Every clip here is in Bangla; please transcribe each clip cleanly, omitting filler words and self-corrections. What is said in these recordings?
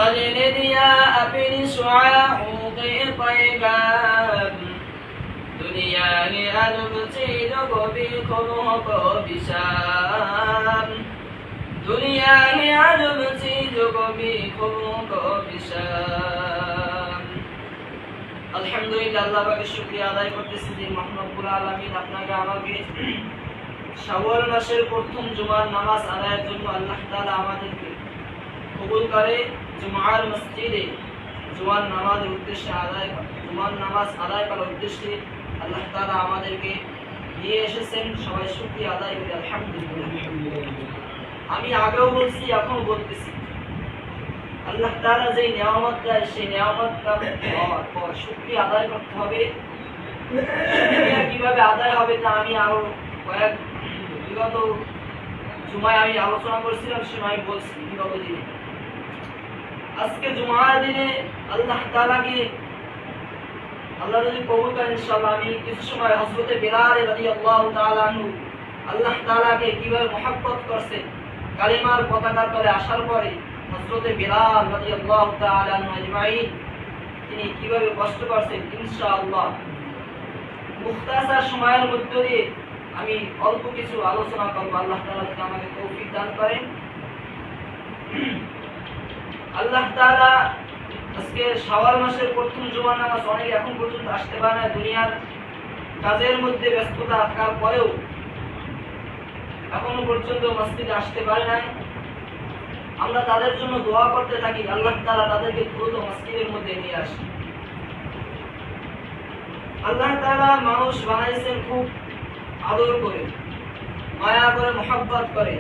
وزن الياء في شعاع پیغام دنیا ہے عجب چیز کو بھی خبروں کو بشام دنیا ہے عجب چیز کو بھی خبروں کو بشام আলহামদুলিল্লাহ আল্লাহ পাকের শুকরিয়া আদায় করতেছি যে মহান রব্বুল আলামিন আপনাকে আমাকে শাওয়াল মাসের প্রথম জুমার নামাজ আদায়ের জন্য আল্লাহ তাআলা আমাদেরকে কবুল করে জুমার মসজিদে জুমার নামাজের উদ্দেশ্যে জুমার নামাজ আদায় করার উদ্দেশ্যে আল্লাহ তাআলা আমাদেরকে নিয়ে এসেছেন সবাই শুকরিয়া আদায় করি আলহামদুলিল্লাহ আমি আগেও বলছি এখনো বলতেছি আল্লাহ তাআলা যে নিয়ামত দেয় সেই নিয়ামতটা পাওয়ার পর শুকরিয়া আদায় করতে হবে শুকরিয়া কিভাবে আদায় হবে তা আমি আরো কয়েক বিগত জুমায় আমি আলোচনা করেছিলাম সময় বলছি বিগত দিনে আজকে জুমার দিনে আল্লাহ তাআলাকে আল্লাহ যদি কবুল করেন ইনশাআল্লাহ আমি কিছু সময় হযরত বিলাল রাদিয়াল্লাহু তাআলা আনহু আল্লাহ তাআলাকে কিভাবে মহব্বত করছেন কালিমার পতাকার তলে আসার পরে হযরত বিলাল রাদিয়াল্লাহু তাআলা আনহু আজমাইন তিনি কিভাবে কষ্ট করছেন ইনশাআল্লাহ মুখতাসার সময়ের মধ্যে দিয়ে আমি অল্প কিছু আলোচনা করব আল্লাহ তাআলা যদি আমাকে তৌফিক দান করেন আল্লাহ তাআলা আজকে শাওয়াল মাসের প্রথম জুমার নামাজ অনেকে এখন পর্যন্ত আসতে পারে না দুনিয়ার কাজের মধ্যে ব্যস্ততা থাকার পরেও এখনো পর্যন্ত মসজিদে আসতে পারে নাই আমরা তাদের জন্য দোয়া করতে থাকি আল্লাহ তাআলা তাদেরকে দ্রুত মসজিদের মধ্যে নিয়ে আসে আল্লাহ তাআলা মানুষ বানাইছেন খুব আদর করে মায়া করে মহব্বত করে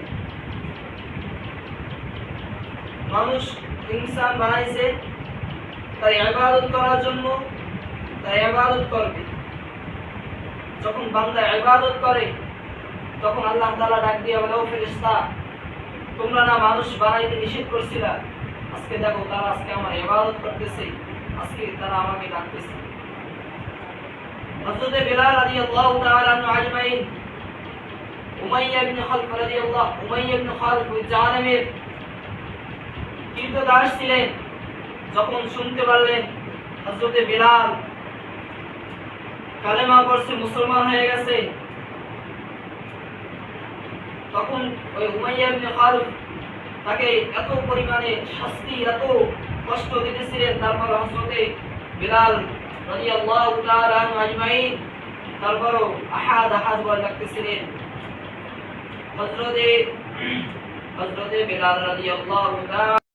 মানুষ ইনসান বানাইছে তার ইবাদত করার জন্য তার ইবাদত করবে যখন বান্দা ইবাদত করে তখন আল্লাহ তাআলা ডাক দিয়ে বলে ও ফেরেশতা তোমরা না মানুষ বানাইতে নিষেধ করছিলা আজকে দেখো তারা আজকে আমার ইবাদত করতেছে আজকে তারা আমাকে ডাকতেছে হযরত বিলাল রাদিয়াল্লাহু তাআলা আনহু আজমাইন উমাইয়া ইবনে খালফ জাহান্নামের কীর্তদাস ছিলেন যখন শুনতে পারলেন হযরত বিলাল কালেমা পড়ছে মুসলমান হয়ে গেছে তখন ওই উমাইয়া ইবনে খালফ তাকে এত পরিমাণে শাস্তি এত কষ্ট দিতেছিলেন তারপর হযরত বিলাল রাদিয়াল্লাহু তাআলা আনহু আজমাইন তারপরও আহাদ বলে ডাকতেছিলেন হযরত বিলাল রাদিয়াল্লাহু তাআলা